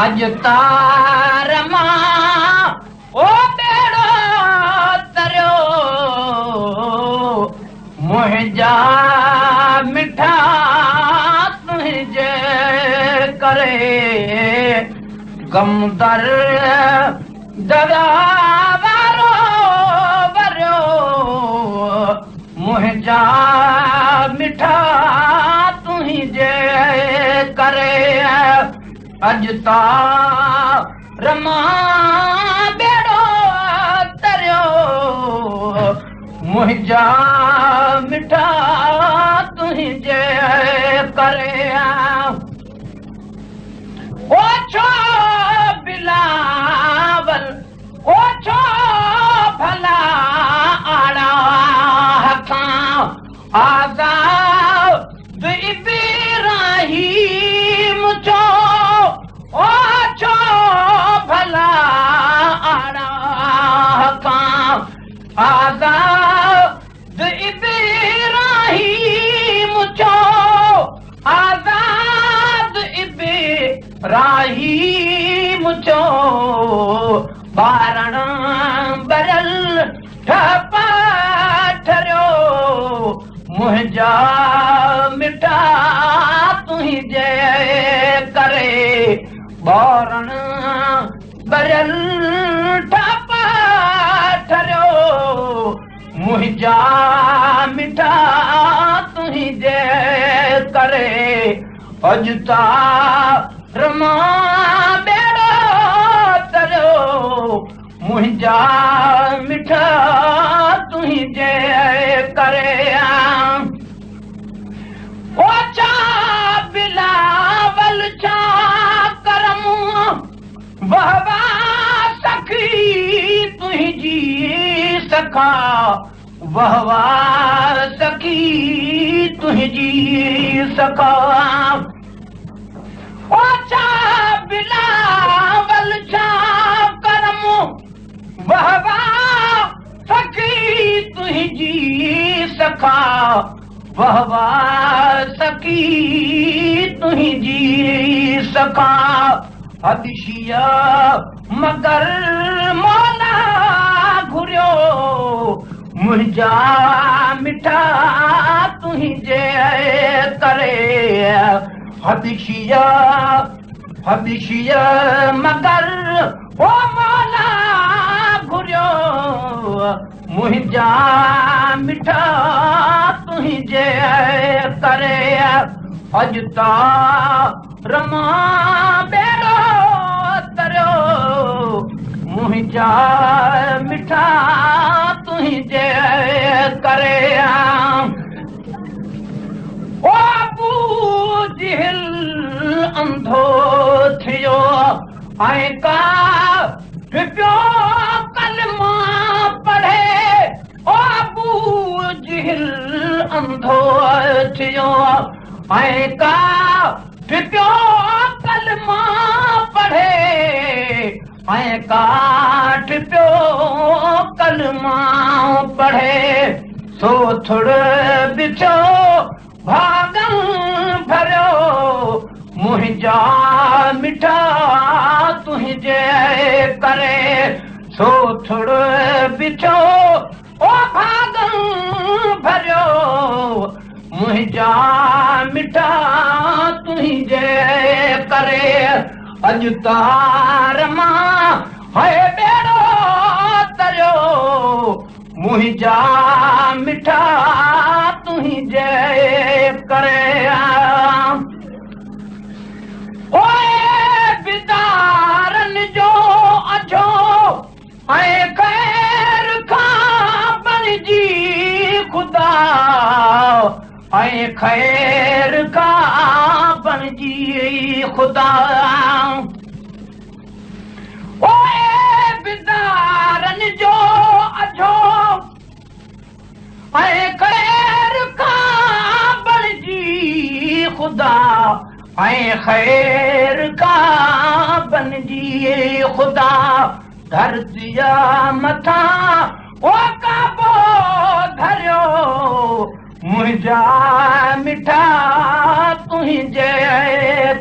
अज तार मां ओ बेड़ो तरियो मुंहिंजा मिठा तुंहिंजे करे गमदर दरा वारो वरियो मुंहिंजा मिठा तुंहिंजे करे अज तार मां बेड़ो तरियो मुंहिंजा मिठा तुंहिंजे करे ओ छो बिलावल ओ छो भला आड़ा हथां आज़ाद इब्राहीम छो ओ छो भला आड़ा हथां आज़ाद इब्राहीम छो आज़ाद इब्राहीम छो बारण बरल ठपा ठरियो मुंहिंजा मिठा तुंहिंजे करे बारण बरल ठपा ठरियो मुंहिंजा मिठा तुंहिंजे करे अज तार मां बेड़ो तरियो मुंहिंजा मिठा तुंहिंजे करे ओ छा बिलावल छा करम वाह वाह सखी तुंहिंजी सखा वाह वाह सखी तुंहिंजी सखा ओ छा बिलावल छा करम वाह वाह सखी तुंहिंजी सखा वाह वाह सखी तुंहिंजी सखा हदिशिया मगर मौला घुरियो मुंहिंजा मिठा तुंहिंजे करे हदिशिया मगर ओ मौला घुरियो मुंहिंजा मिठा तुंहिंजे करे अज तार मां बेड़ो तरियो मुंहिंजा मिठा तुंहिंजे करे ओ अबू जहल अंधो थियो ऐं का पियो कलमा पढ़े ओ अबू जहल अंधो थियो ऐं का पियो कलमा पढ़े ऐं काठ पियो कलमा पढ़े सो थोड़ बिछो भागन भरियो मुंहिंजा मिठा तुंहिंजे करे सो थोड़ बिछो ओ भागन भरियो मुंहिंजा मिठा तुंहिंजे करे अज तार मां है बेड़ो तरियो मुंहिंजा मिठा तुंहिंजे करे ओए बिदारन जो अजो ऐं खैर खां बणिजी ख़ुदा ऐं खैर खां बणिजी ख़ुदा ओए बिदारन जो अजो ऐं खैर खां बणिजी ख़ुदा ऐं खैर खां बणिजी ख़ुदा धरतीअ मथां ओ काबो धरियो मुंहिंजा मिठा तुंहिंजे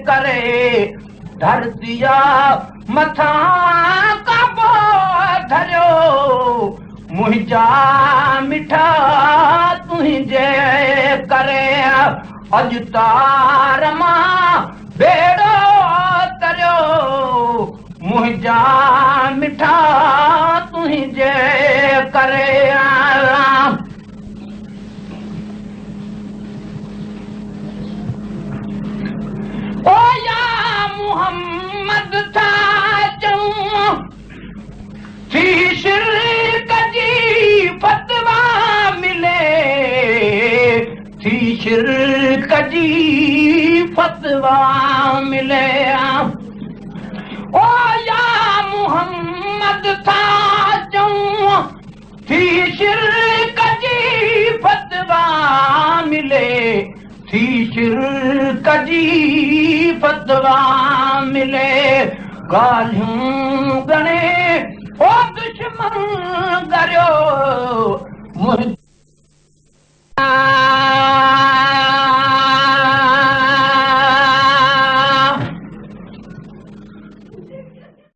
करे धरतीअ मथां काबो धरियो मुंहिंजा मिठा तुंहिंजे करे अॼु तार मां बेड़ो तरियो मुंहिंजा मिठा तुंहिंजे करे ओ या मोहम्मद था चऊं थी शिरक जी फतवा मिले थी शिरक जी फतवा मिले ओ या मोहम्मद था चऊं थी शिरक जी फतवा मिले थी शिरक जी फतवा मिले ॻाल्हियूं घणे ओ दुश्मन गरियो